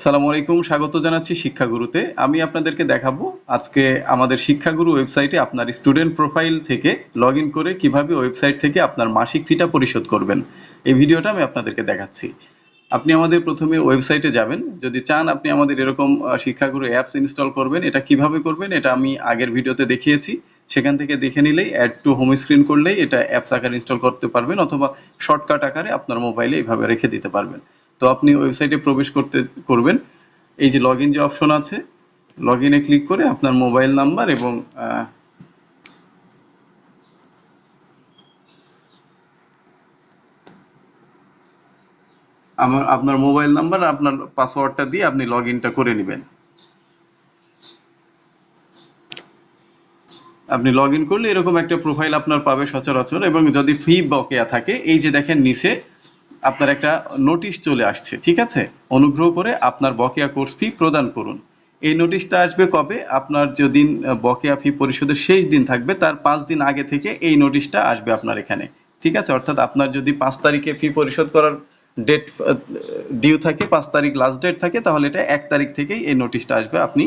সালামু আলাইকুম, স্বাগত জানাচ্ছি শিক্ষাগুরুতে। আমি আপনাদেরকে দেখাবো আজকে আমাদের শিক্ষাগুরু ওয়েবসাইটে আপনার স্টুডেন্ট প্রোফাইল থেকে লগ ইন করে কিভাবে ওয়েবসাইট থেকে আপনার মাসিক ফিটা পরিশোধ করবেন। এই ভিডিওটা আমি আপনাদেরকে দেখাচ্ছি। আপনি আমাদের প্রথমে ওয়েবসাইটে যাবেন। যদি চান আপনি আমাদের এরকম শিক্ষাগুরু অ্যাপস ইনস্টল করবেন, এটা কিভাবে করবেন এটা আমি আগের ভিডিওতে দেখিয়েছি। সেখান থেকে দেখে নিলেই অ্যাড টু হোম স্ক্রিন করলেই এটা অ্যাপস আকারে ইনস্টল করতে পারবেন, অথবা শর্টকাট আকারে আপনার মোবাইলে এইভাবে রেখে দিতে পারবেন। তো আপনি ওয়েবসাইটে প্রবেশ করবেন। এই যে লগ ইন যে অপশন আছে, লগ ইনে ক্লিক করে আপনার মোবাইল নাম্বার এবং আপনার মোবাইল নাম্বার আপনার পাসওয়ার্ডটা দিয়ে আপনি লগ ইনটা করে নেবেন। আপনি লগ ইন করলে এরকম একটা প্রোফাইল আপনার পাবে সচরাচর, এবং যদি ফি বকেয়া থাকে এই যে দেখেন নিচে আপনার একটা নোটিশ চলে আসছে, ঠিক আছে? অনুগ্রহ করে আপনার বকেয়া কোর্স ফি প্রদান করুন। এই নোটিশটা আসবে কবে? আপনার যেদিন বকেয়া ফি পরিশোধের শেষ দিন থাকবে তার 5 দিন আগে থেকে এই নোটিশটা আসবে আপনার এখানে, ঠিক আছে? অর্থাৎ আপনার যদি 5 তারিখে ফি পরিশোধ করার ডেট ডিউ থাকে, 5 তারিখ লাস্ট ডেট থাকে, তাহলে এটা 1 তারিখ থেকেই এই নোটিশটা আসবে। আপনি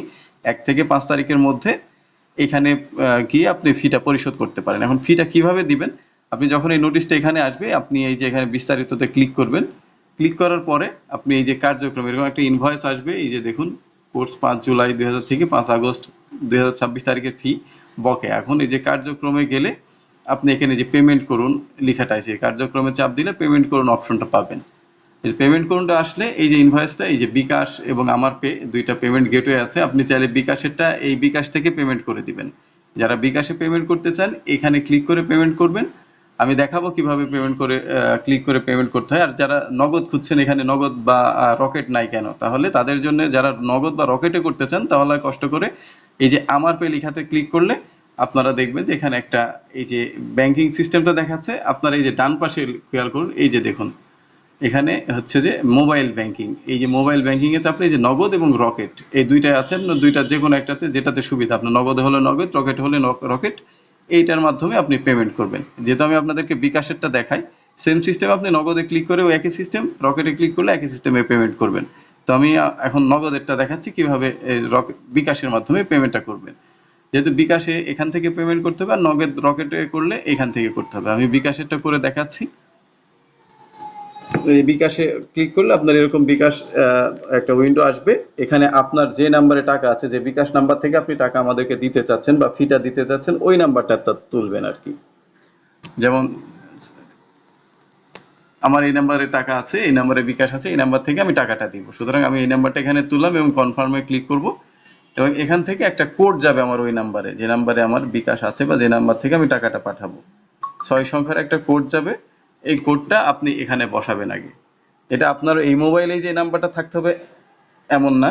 1 থেকে 5 তারিখের মধ্যে এখানে গিয়ে আপনি ফিটা পরিশোধ করতে পারেন। এখন ফিটা কিভাবে দিবেন? আপনি যখন এই নোটিশটা এখানে আসবে আপনি এই যে এখানে বিস্তারিততে ক্লিক করবেন। ক্লিক করার পরে আপনি এই যে কার্যক্রম, এরকম একটা ইনভয়েস আসবে। এই যে দেখুন, কোর্স 5 জুলাই 2000 থেকে 5 আগস্ট 2026 তারিখের ফি বকেয়া। এখন এই যে কার্যক্রমে গেলে আপনি এখানে যে পেমেন্ট করুন লেখাটা আছে, কার্যক্রমে চাপ দিলে পেমেন্ট করুন অপশনটা পাবেন। এই পেমেন্ট করুনটা আসলে এই যে ইনভয়েসটা, এই যে বিকাশ এবং আমার পে, দুইটা পেমেন্ট গেটওয়ে আছে। আপনি চাইলে বিকাশেরটা এই বিকাশ থেকে পেমেন্ট করে দিবেন। যারা বিকাশে পেমেন্ট করতে চান এখানে ক্লিক করে পেমেন্ট করবেন। আমি দেখাবো কিভাবে পেমেন্ট করে ক্লিক করে পেমেন্ট করতে হয়। আর যারা নগদ খুঁজছেন, এখানে নগদ বা রকেট নাই কেন, তাহলে তাদের জন্য, যারা নগদ বা রকেটে করতে চান তাহলে কষ্ট করে এই যে আমার পে লেখাতে ক্লিক করলে আপনারা দেখবেন যে এখানে একটা এই যে ব্যাংকিং সিস্টেমটা দেখাচ্ছে। আপনারা এই যে ডান পাশে খেয়াল করুন, এই যে দেখুন এখানে হচ্ছে যে মোবাইল ব্যাংকিং। এই যে মোবাইল ব্যাংকিং এ চাপলে এই যে নগদ এবং রকেট এই দুইটাই আছেন, দুইটা যে কোনো একটাতে যেটাতে সুবিধা, আপনার নগদ হলে নগদ, রকেট হলে রকেট, এইটার মাধ্যমে আপনি পেমেন্ট করবেন। যেহেতু আমি আপনাদেরকে বিকাশেরটা দেখাই, সেম সিস্টেম, আপনি নগদে ক্লিক করেও একই সিস্টেম, রকেটে ক্লিক করলে একই সিস্টেমে পেমেন্ট করবেন। তো আমি এখন নগদেরটা দেখাচ্ছি কিভাবে বিকাশের মাধ্যমে পেমেন্টটা করবেন। যেহেতু বিকাশে এখান থেকে পেমেন্ট করতে হবে, আর নগদ রকেটে করলে এখান থেকে করতে হবে। আমি বিকাশেরটা করে দেখাচ্ছি। এই বিকাশে ক্লিক করলে আপনার এরকম বিকাশ একটা উইন্ডো আসবে। এখানে আপনার যে নাম্বারে টাকা আছে, যে বিকাশ নাম্বার থেকে আপনি টাকা আমাদেরকে দিতে চাচ্ছেন বা ফিটা দিতে চাচ্ছেন, ওই নাম্বারটা তুলবেন আর কি। যেমন আমার এই নাম্বারে টাকা আছে, এই নাম্বারে বিকাশ আছে, এই নাম্বার থেকে আমি টাকাটা দিব। সুতরাং আমি এই নাম্বারটা এখানে তুললাম এবং কনফার্মে ক্লিক করব, এবং এখান থেকে একটা কোড যাবে আমার ওই নাম্বারে, যে নাম্বারে আমার বিকাশ আছে বা যে নাম্বার থেকে আমি টাকাটা পাঠাবো। 6 সংখ্যার একটা কোড যাবে। এই কোডটা আপনি এখানে বসাবেন আগে। এটা আপনার এই মোবাইলে যে নাম্বারটা থাকতে হবে এমন না,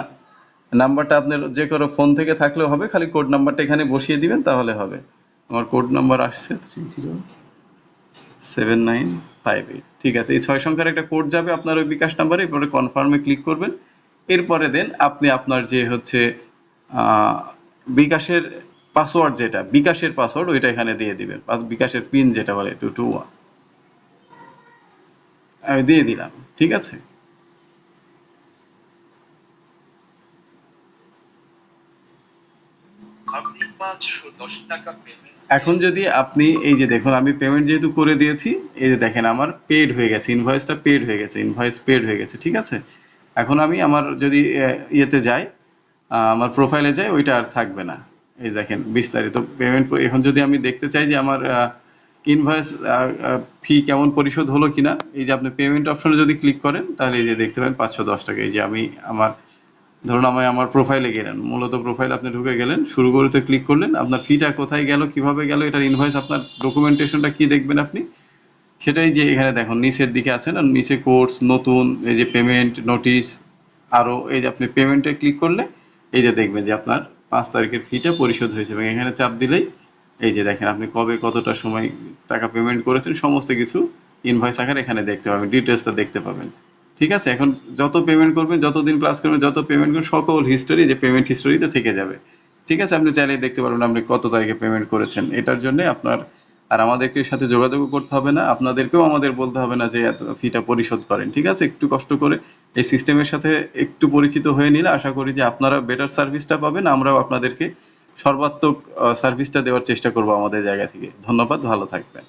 নাম্বারটা আপনার যে কোনো ফোন থেকে থাকলেও হবে, খালি কোড নাম্বারটা এখানে বসিয়ে দিবেন তাহলে হবে। আমার কোড নাম্বার আসছে 307958, ঠিক আছে? এই 6 সংখ্যার একটা কোড যাবে আপনার ওই বিকাশ নাম্বারে। এরপরে কনফার্মে ক্লিক করবেন। এরপরে দেন আপনি আপনার যে হচ্ছে বিকাশের পাসওয়ার্ড, যেটা বিকাশের পাসওয়ার্ড, ওইটা এখানে দিয়ে দিবেন। বিকাশের পিন যেটা বলে 221, আমি দিয়ে দিলাম, ঠিক আছে? এখন যদি আপনি এই যে দেখুন, আমি পেমেন্ট যেহেতু করে দিয়েছি, এই যে দেখেন আমার পেড হয়ে গেছে, ইনভয়েসটা পেড হয়ে গেছে, ইনভয়েস পেড হয়ে গেছে, ঠিক আছে? এখন আমি আমার যদি ইয়েতে যাই, আমার প্রোফাইলে যাই, ওইটা আর থাকবে না। এই দেখেন বিস্তারিত পেমেন্ট। এখন যদি আমি দেখতে চাই যে আমার ইনভয়েস ফি কেমন পরিশোধ হলো কিনা, এই যে আপনি পেমেন্ট অপশনে যদি ক্লিক করেন তাহলে এই যে দেখতে পাবেন 510 টাকা। এই যে আমি আমার, ধরুন আমি আমার প্রোফাইলে গেলেন, মূলত প্রোফাইল আপনি ঢুকে গেলেন, শুরু করতে ক্লিক করলেন, আপনার ফিটা কোথায় গেল, কিভাবে গেল, এটার ইনভয়েস, আপনার ডকুমেন্টেশনটা কি দেখবেন আপনি, সেটাই যে এখানে দেখুন নিচের দিকে আছেন, আর নিচে কোর্স নতুন, এই যে পেমেন্ট নোটিশ, আরও এই যে আপনি পেমেন্টে ক্লিক করলে এই যে দেখবেন যে আপনার 5 তারিখের ফিটা পরিশোধ হয়েছে, এবং এখানে চাপ দিলেই এই যে দেখেন আপনি কবে কতটা সময় টাকা পেমেন্ট করেছেন সমস্ত কিছু ইনভয়েস আকারে এখানে দেখতে পাবেন, ডিটেলসটা দেখতে পাবেন, ঠিক আছে? এখন যত পেমেন্ট করবেন, যতদিন ক্লাস করবেন, যত পেমেন্ট করবেন, সকল হিস্টোরি, যে পেমেন্ট হিস্টোরিতে থেকে যাবে, ঠিক আছে? আপনি চাইলে দেখতে পারবেন আপনি কত তারিখে পেমেন্ট করেছেন। এটার জন্য আপনার আর আমাদেরকে সাথে যোগাযোগও করতে হবে না, আপনাদেরকেও আমাদের বলতে হবে না যে এত ফিটা পরিশোধ করেন। ঠিক আছে, একটু কষ্ট করে এই সিস্টেমের সাথে একটু পরিচিত হয়ে নিলে আশা করি যে আপনারা বেটার সার্ভিসটা পাবেন, আমরাও আপনাদেরকে সর্বাত্মক সার্ভিসটা দেওয়ার চেষ্টা করবো আমাদের জায়গা থেকে। ধন্যবাদ, ভালো থাকবেন।